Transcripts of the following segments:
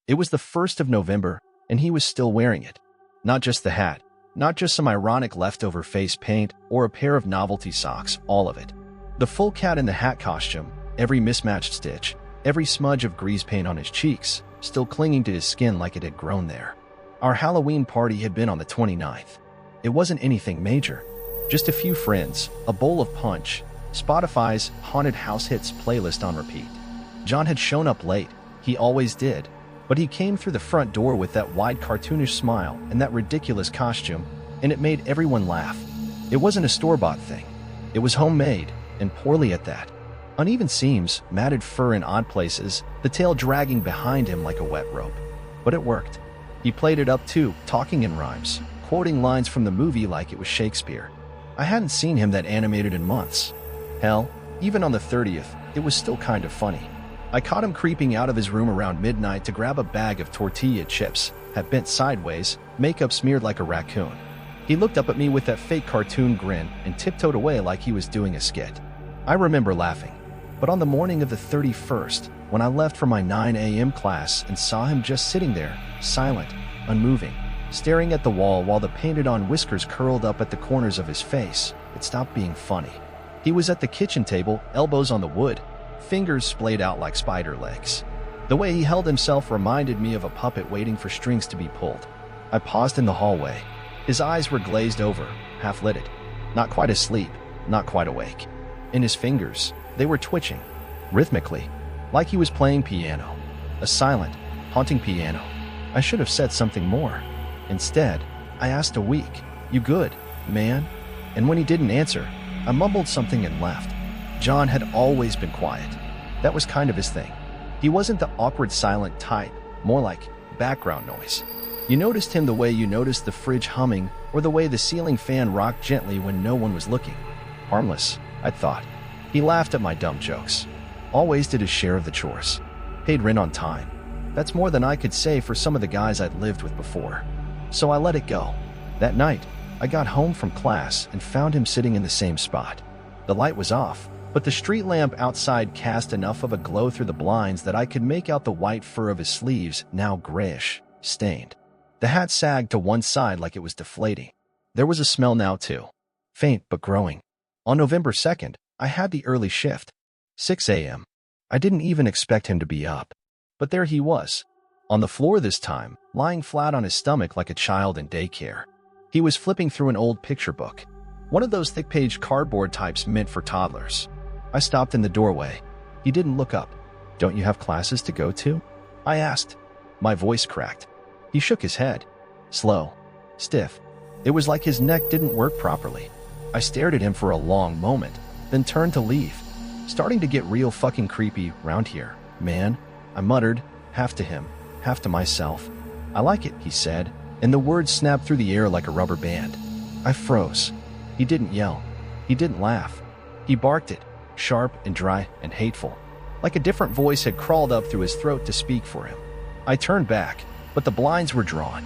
It was the 1st of November, and he was still wearing it. Not just the hat, not just some ironic leftover face paint or a pair of novelty socks, all of it. The full cat in the hat costume, every mismatched stitch, every smudge of grease paint on his cheeks, still clinging to his skin like it had grown there. Our Halloween party had been on the 29th. It wasn't anything major. Just a few friends, a bowl of punch, Spotify's Haunted House Hits playlist on repeat. John had shown up late. He always did. But he came through the front door with that wide cartoonish smile and that ridiculous costume, and it made everyone laugh. It wasn't a store-bought thing. It was homemade, and poorly at that. Uneven seams, matted fur in odd places, the tail dragging behind him like a wet rope. But it worked. He played it up too, talking in rhymes, quoting lines from the movie like it was Shakespeare. I hadn't seen him that animated in months. Hell, even on the 30th, it was still kind of funny. I caught him creeping out of his room around midnight to grab a bag of tortilla chips, hat bent sideways, makeup smeared like a raccoon. He looked up at me with that fake cartoon grin and tiptoed away like he was doing a skit. I remember laughing. But on the morning of the 31st, when I left for my 9 a.m. class and saw him just sitting there, silent, unmoving, staring at the wall while the painted-on whiskers curled up at the corners of his face, it stopped being funny. He was at the kitchen table, elbows on the wood, fingers splayed out like spider legs. The way he held himself reminded me of a puppet waiting for strings to be pulled. I paused in the hallway. His eyes were glazed over, half-lidded. Not quite asleep, not quite awake. In his fingers, they were twitching, rhythmically, like he was playing piano. A silent, haunting piano. I should have said something more. Instead, I asked a weak, "You good, man?" And when he didn't answer, I mumbled something and left. John had always been quiet. That was kind of his thing. He wasn't the awkward silent type, more like background noise. You noticed him the way you noticed the fridge humming or the way the ceiling fan rocked gently when no one was looking. Harmless, I thought. He laughed at my dumb jokes. Always did his share of the chores. Paid rent on time. That's more than I could say for some of the guys I'd lived with before. So I let it go. That night, I got home from class and found him sitting in the same spot. The light was off, but the street lamp outside cast enough of a glow through the blinds that I could make out the white fur of his sleeves, now grayish, stained. The hat sagged to one side like it was deflating. There was a smell now too. Faint but growing. On November 2nd, I had the early shift. 6 a.m. I didn't even expect him to be up. But there he was. On the floor this time, lying flat on his stomach like a child in daycare. He was flipping through an old picture book. One of those thick-page cardboard types meant for toddlers. I stopped in the doorway. He didn't look up. "Don't you have classes to go to?" I asked. My voice cracked. He shook his head. Slow. Stiff. It was like his neck didn't work properly. I stared at him for a long moment, then turned to leave. Starting to get real fucking creepy round here, man. I muttered, half to him, half to myself. "I like it," he said, and the words snapped through the air like a rubber band. I froze. He didn't yell. He didn't laugh. He barked it, sharp and dry and hateful, like a different voice had crawled up through his throat to speak for him. I turned back, but the blinds were drawn.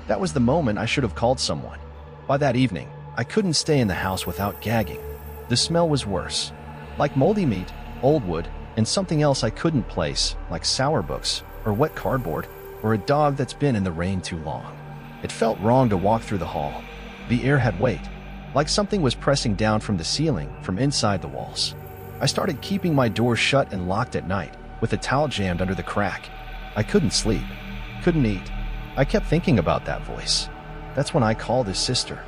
That was the moment I should have called someone. By that evening, I couldn't stay in the house without gagging. The smell was worse, like moldy meat, old wood, and something else I couldn't place, like sour books, or wet cardboard, or a dog that's been in the rain too long. It felt wrong to walk through the hall. The air had weight, like something was pressing down from the ceiling, from inside the walls. I started keeping my door shut and locked at night, with a towel jammed under the crack. I couldn't sleep, couldn't eat. I kept thinking about that voice. That's when I called his sister,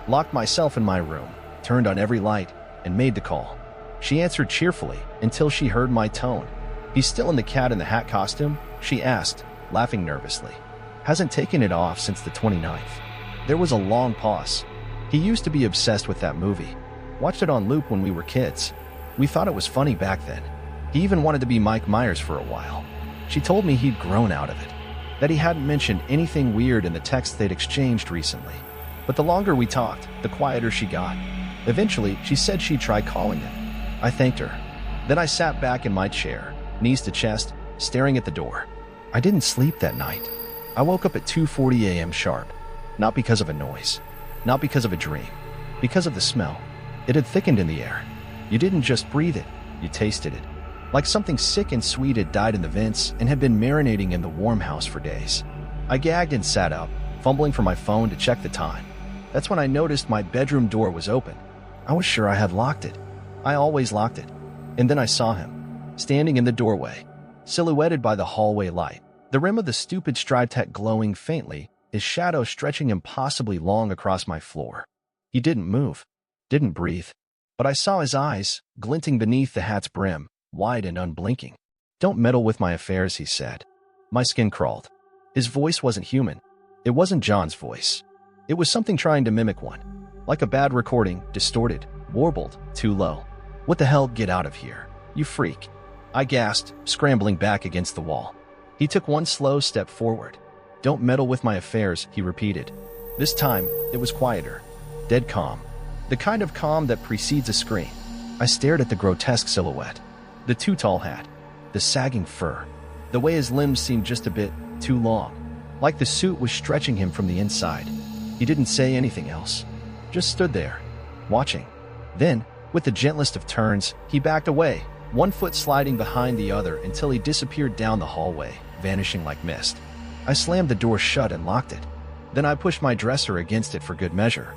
locked myself in my room, turned on every light, and made the call. She answered cheerfully until she heard my tone. "He's still in the cat in the hat costume?" she asked, laughing nervously. "Hasn't taken it off since the 29th. There was a long pause. He used to be obsessed with that movie. Watched it on loop when we were kids. We thought it was funny back then. He even wanted to be Mike Myers for a while. She told me he'd grown out of it, that he hadn't mentioned anything weird in the text they'd exchanged recently. But the longer we talked, the quieter she got. Eventually, she said she'd try calling him. I thanked her. Then I sat back in my chair, knees to chest, staring at the door. I didn't sleep that night. I woke up at 2:40 a.m. sharp. Not because of a noise. Not because of a dream. Because of the smell. It had thickened in the air. You didn't just breathe it, you tasted it. like something sick and sweet had died in the vents and had been marinating in the warm house for days. I gagged and sat up, fumbling for my phone to check the time. That's when I noticed my bedroom door was open. I was sure I had locked it. I always locked it. And then I saw him, standing in the doorway, silhouetted by the hallway light, the rim of the stupid striped hat glowing faintly, his shadow stretching impossibly long across my floor. He didn't move, didn't breathe, but I saw his eyes, glinting beneath the hat's brim, wide and unblinking. "Don't meddle with my affairs," he said. My skin crawled. His voice wasn't human. It wasn't John's voice. It was something trying to mimic one. Like a bad recording, distorted, warbled, too low. "What the hell? Get out of here, you freak," I gasped, scrambling back against the wall. He took one slow step forward. "Don't meddle with my affairs," he repeated. This time, it was quieter, dead calm. The kind of calm that precedes a scream. I stared at the grotesque silhouette. The too tall hat, the sagging fur, the way his limbs seemed just a bit too long, like the suit was stretching him from the inside. He didn't say anything else, just stood there, watching. Then, with the gentlest of turns, he backed away, one foot sliding behind the other until he disappeared down the hallway, vanishing like mist. I slammed the door shut and locked it. Then I pushed my dresser against it for good measure.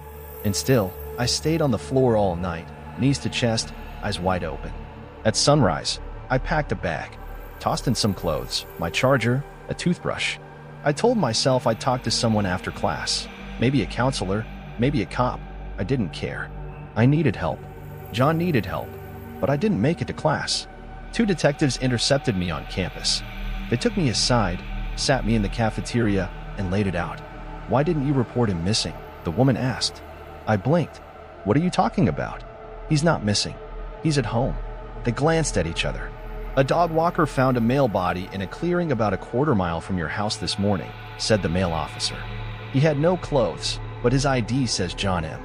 And still, I stayed on the floor all night, knees to chest, eyes wide open. At sunrise, I packed a bag, tossed in some clothes, my charger, a toothbrush. I told myself I'd talk to someone after class, maybe a counselor, maybe a cop. I didn't care. I needed help. John needed help, but I didn't make it to class. 2 detectives intercepted me on campus. They took me aside, sat me in the cafeteria, and laid it out. "Why didn't you report him missing?" the woman asked. I blinked. "What are you talking about? He's not missing. He's at home." They glanced at each other. "A dog walker found a male body in a clearing about a quarter mile from your house this morning," said the male officer. "He had no clothes, but his ID says John M."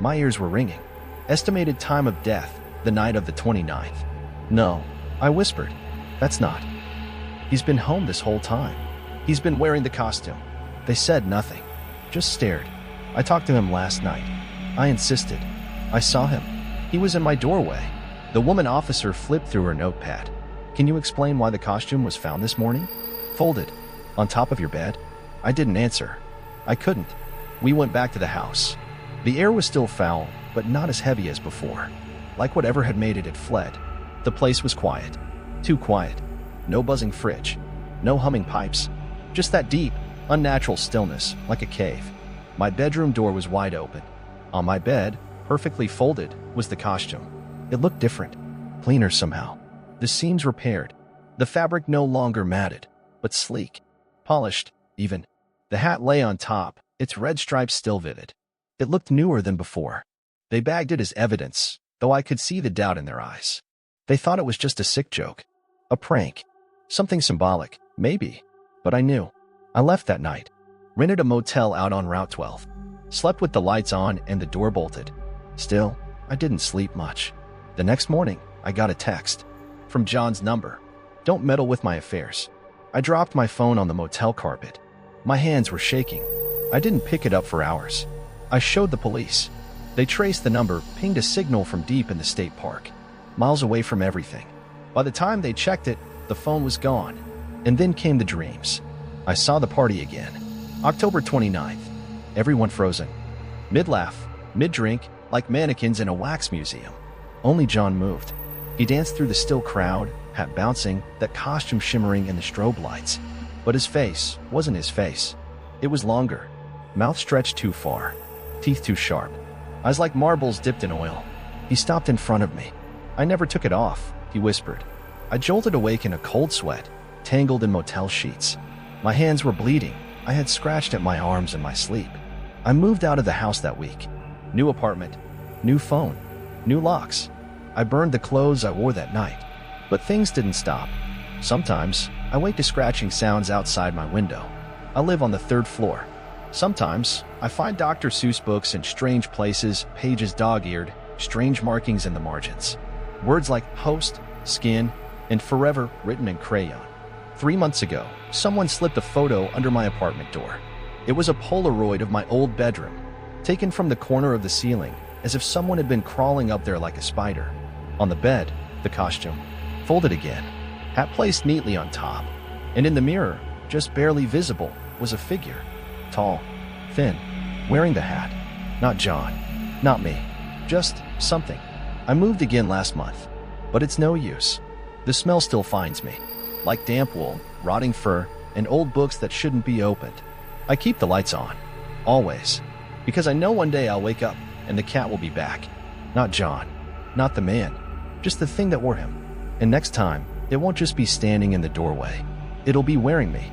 My ears were ringing. Estimated time of death, the night of the 29th. "No," I whispered. "That's not. He's been home this whole time. He's been wearing the costume." They said nothing, just stared. "I talked to him last night." I insisted. "I saw him. He was in my doorway." The woman officer flipped through her notepad. "Can you explain why the costume was found this morning? Folded, on top of your bed?" I didn't answer. I couldn't. We went back to the house. The air was still foul, but not as heavy as before. Like whatever had made it had fled. The place was quiet. Too quiet. No buzzing fridge. No humming pipes. Just that deep, unnatural stillness, like a cave. My bedroom door was wide open. On my bed, perfectly folded, was the costume. It looked different, cleaner somehow. The seams repaired. The fabric no longer matted, but sleek, polished, even. The hat lay on top, its red stripes still vivid. It looked newer than before. They bagged it as evidence, though I could see the doubt in their eyes. They thought it was just a sick joke, a prank, something symbolic, maybe. But I knew. I left that night, rented a motel out on Route 12, slept with the lights on and the door bolted. Still, I didn't sleep much. The next morning, I got a text from John's number. "Don't meddle with my affairs." I dropped my phone on the motel carpet. My hands were shaking. I didn't pick it up for hours. I showed the police. They traced the number, pinged a signal from deep in the state park, miles away from everything. By the time they checked it, the phone was gone. And then came the dreams. I saw the party again. October 29th. Everyone frozen. Mid-laugh, mid-drink, like mannequins in a wax museum. Only John moved. He danced through the still crowd, hat bouncing, that costume shimmering in the strobe lights. But his face wasn't his face. It was longer. Mouth stretched too far. Teeth too sharp. Eyes like marbles dipped in oil. He stopped in front of me. "I never took it off," he whispered. I jolted awake in a cold sweat, tangled in motel sheets. My hands were bleeding. I had scratched at my arms in my sleep. I moved out of the house that week. New apartment, new phone, new locks. I burned the clothes I wore that night. But things didn't stop. Sometimes, I wake to scratching sounds outside my window. I live on the 3rd floor. Sometimes, I find Dr. Seuss books in strange places, pages dog-eared, strange markings in the margins. Words like host, skin, and forever written in crayon. 3 months ago, someone slipped a photo under my apartment door. It was a Polaroid of my old bedroom, taken from the corner of the ceiling, as if someone had been crawling up there like a spider. On the bed, the costume, Folded again. Hat placed neatly on top. And in the mirror, just barely visible, was a figure. Tall, thin, wearing the hat. Not John. Not me. Just something. I moved again last month. But it's no use. The smell still finds me. Like damp wool, rotting fur, and old books that shouldn't be opened. I keep the lights on. Always. Because I know one day I'll wake up and the cat will be back. Not John. Not the man. Just the thing that wore him. And next time, it won't just be standing in the doorway. It'll be wearing me.